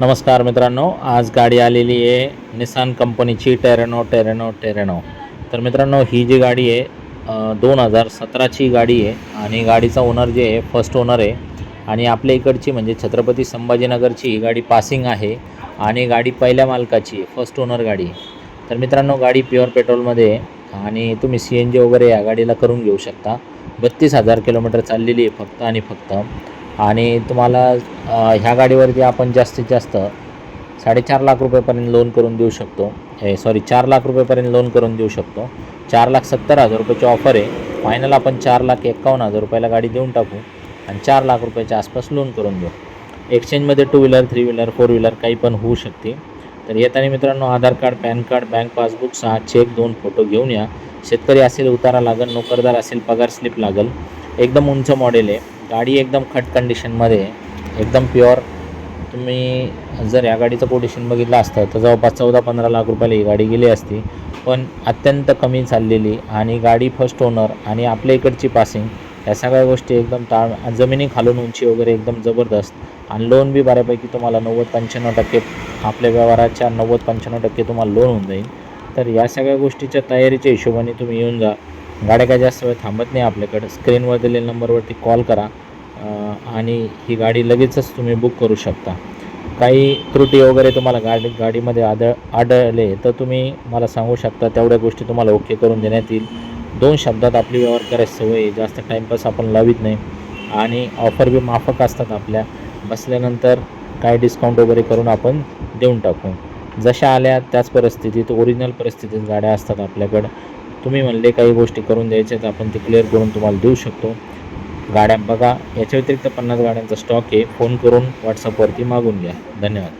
नमस्कार मित्रांनो, आज गाडी आलेली आहे निसान कंपनीची टेरेनो. तर मित्रांनो, ही जी गाडी आहे 2017ची गाडी आहे आणि गाडीचा ओनर जे आहे फर्स्ट ओनर आहे आणि आपल्या इकडची म्हणजे छत्रपती संभाजीनगरची ही गाडी पासिंग आहे आणि गाडी पहिल्या मालकाची आहे, फर्स्ट ओनर गाडी. तर मित्रांनो, गाडी प्युअर पेट्रोलमध्ये आहे आणि तुम्ही CNG वगैरे या गाडीला करून घेऊ शकता. 32,000 किलोमीटर चाललेली आहे फक्त आणि फक्त. आणि तुम्हाला ह्या गाडीवरती आपण जास्तीत जास्त 4.5 लाख रुपयेपर्यंत लोन करून देऊ शकतो. 4 लाख रुपयेपर्यंत लोन करून देऊ शकतो. 4,70,000 रुपयाची ऑफर आहे. फायनल आपण 4,51,000 रुपयाला गाडी देऊन टाकू आणि 4 लाख रुपयाच्या आसपास लोन करून देऊ. एक्सचेंजमध्ये 2 व्हीलर, 3 व्हीलर, 4 व्हीलर काही पण होऊ शकते. तर येताना मित्रांनो, Aadhaar card, PAN card, bank passbook, 6 cheque, 2 photo घेऊन या. शेतकरी असेल उतारा लागेल, नोकरदार असेल पगार स्लिप लागेल. एकदम उंच मॉडेल आहे. गाडी एकदम खट कंडिशनमध्ये आहे, एकदम प्युअर. तुम्ही जर या गाडीचं कोटेशन बघितलं असतं तर जवळपास 14-15 लाख रुपयाला ही गाडी गेली असती. पण अत्यंत कमी चाललेली आणि गाडी फर्स्ट ओनर आणि आपल्या इकडची पासिंग, या सगळ्या गोष्टी एकदम जमिनी खालून उंची वगैरे एकदम जबरदस्त. आणि लोन बी बऱ्यापैकी तुम्हाला 90-95% आपल्या व्यवहाराच्या 90-95% तुम्हाला लोन होऊन जाईल. तर या सगळ्या गोष्टीच्या तयारीच्या हिशोबाने तुम्ही येऊन जा. गाड्या काय जास्त वेळ थांबत नाही आपल्याकडं. स्क्रीनवर दिलेल्या नंबरवरती कॉल करा आणि ही गाडी लगेचच तुम्ही बुक करू शकता. काही त्रुटी वगैरे तुम्हाला गाडीमध्ये आढळले तर तुम्ही मला सांगू शकता. तेवढ्या गोष्टी तुम्हाला ओके करून देण्यात येईल. 2 शब्दात आपली व्यवहार करायची सवय आहे, जास्त टाईमपास आपण लावित नाही. आणि ऑफर बी माफक असतात आपल्या. बसल्यानंतर काय डिस्काउंट वगैरे करून आपण देऊन टाकू. जशा आल्या त्याच परिस्थितीत, ओरिजिनल परिस्थितीत गाड्या असतात आपल्याकडं. तुम्ही म्हणले काही गोष्टी करून द्यायच्या तर आपण ते क्लिअर करून तुम्हाला देऊ शकतो. गाड्या बघा. याच्या व्यतिरिक्त 50 गाड्यांचा स्टॉक आहे. फोन करून व्हॉट्सअपवरती मागून घ्या. धन्यवाद.